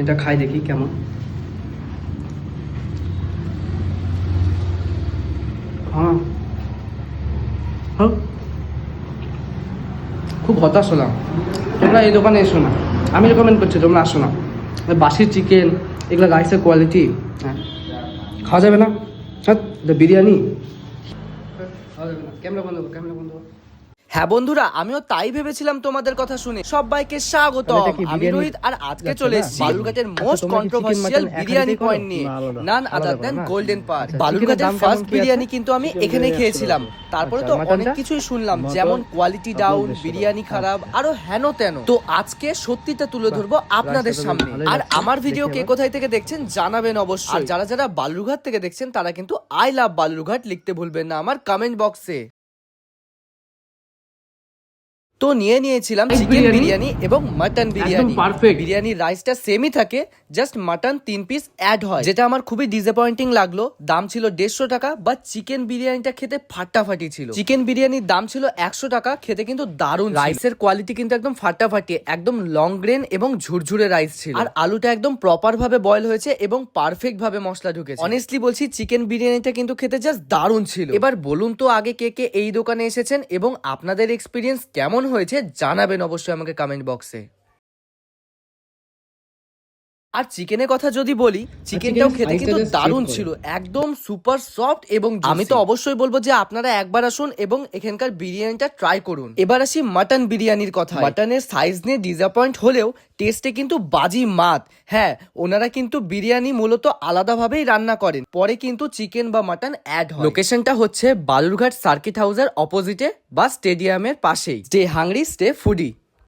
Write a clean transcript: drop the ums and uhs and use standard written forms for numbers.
এটা খাই দেখি কেমন। হ্যাঁ হ্যাঁ, খুব হতাশ হলাম। তোমরা এই দোকানে এসো না, আমি রেকমেন্ড করছি তোমরা আসো না। বাসি চিকেন, এগুলো রাইসের কোয়ালিটি হ্যাঁ খাওয়া যাবে না। হ্যাঁ বিরিয়ানি খাওয়া যাবে না। ক্যামেরা বন্ধ করো, ক্যামেরা বন্ধ করো। হ্যাঁ বন্ধুরা, আমিও তাই ভেবেছিলাম তোমাদের কথা শুনে। সবাইকে স্বাগতম, আমি রোহিত, আর আজকে চলে এসেছি বালুরঘাটের মোস্ট কন্ট্রোভার্সিয়াল বিরিয়ানি পয়েন্ট নিয়ে, none other than golden park. বালুরঘাটের ফার্স্ট বিরিয়ানি কিন্তু আমি এখানেই খেয়েছিলাম। তারপরে তো অনেক কিছুই শুনলাম, যেমন কোয়ালিটি ডাউন, বিরিয়ানি খারাপ, আরো হেন তেন। তো আজকে সত্যিটা তুলে ধরবো আপনাদের সামনে। আর আমার ভিডিও কে কোথায় থেকে দেখছেন জানাবেন অবশ্যই। আর যারা যারা বালুরঘাট থেকে দেখছেন তারা কিন্তু আই লাভ বালুরঘাট লিখতে ভুলবেন না আমার কমেন্ট বক্সে। তো নিয়েছিলাম চিকেন বিরিয়ানি এবং মাটন বিরিয়ানি। পারফেক্ট। বিরিয়ানির রাইসটা সেমই থাকে, জাস্ট মাটন 3 পিস অ্যাড হয়, যেটা আমার খুবই ডিসঅ্যাপয়েন্টিং লাগলো। দাম ছিল 150 টাকা, বাট চিকেন বিরিয়ানিটা খেতে ফাটাফাটি ছিল। চিকেন বিরিয়ানির দাম ছিল 100 টাকা, খেতে কিন্তু দারুণ। রাইসের কোয়ালিটি কিন্তু একদম ফাটাফাটি, একদম লং গ্রেন এবং ঝুরঝুরে রাইস ছিল। আর আলুটা একদম প্রপার ভাবে বয়েল হয়েছে এবং পারফেক্ট ভাবে মশলা ঢুকেছে। অনেস্টলি বলছি, চিকেন বিরিয়ানিটা কিন্তু খেতে জাস্ট দারুণ ছিল। এবার বলুন তো আগে কে কে এই দোকানে এসেছেন এবং আপনাদের এক্সপিরিয়েন্স কেমন হয়েছে জানাবেন অবশ্যই আমাকে কমেন্ট বক্সে। আর চিকেনের কথা যদি বলি, চিকেনটাও খেতে কিন্তু দারুণ ছিল, একদম সুপার সফট এবং আমি তো অবশ্যই বলবো যে আপনারা একবার আসুন এবং এখানকার বিরিয়ানিটা ট্রাই করুন। এবার আসি মাটন বিরিয়ানির কথা। মাটনের সাইজ নিয়ে ডিসঅ্যাপয়েন্ট হলেও টেস্টে কিন্তু বাজি মাত। হ্যাঁ, ওনারা কিন্তু বিরিয়ানি মূলত আলাদাভাবেই রান্না করেন, পরে কিন্তু চিকেন বা মাটন অ্যাড হয়। লোকেশনটা হচ্ছে বালুরঘাট সার্কিট হাউসের অপোজিটে বা স্টেডিয়ামের পাশেই। Stay hungry stay foodie.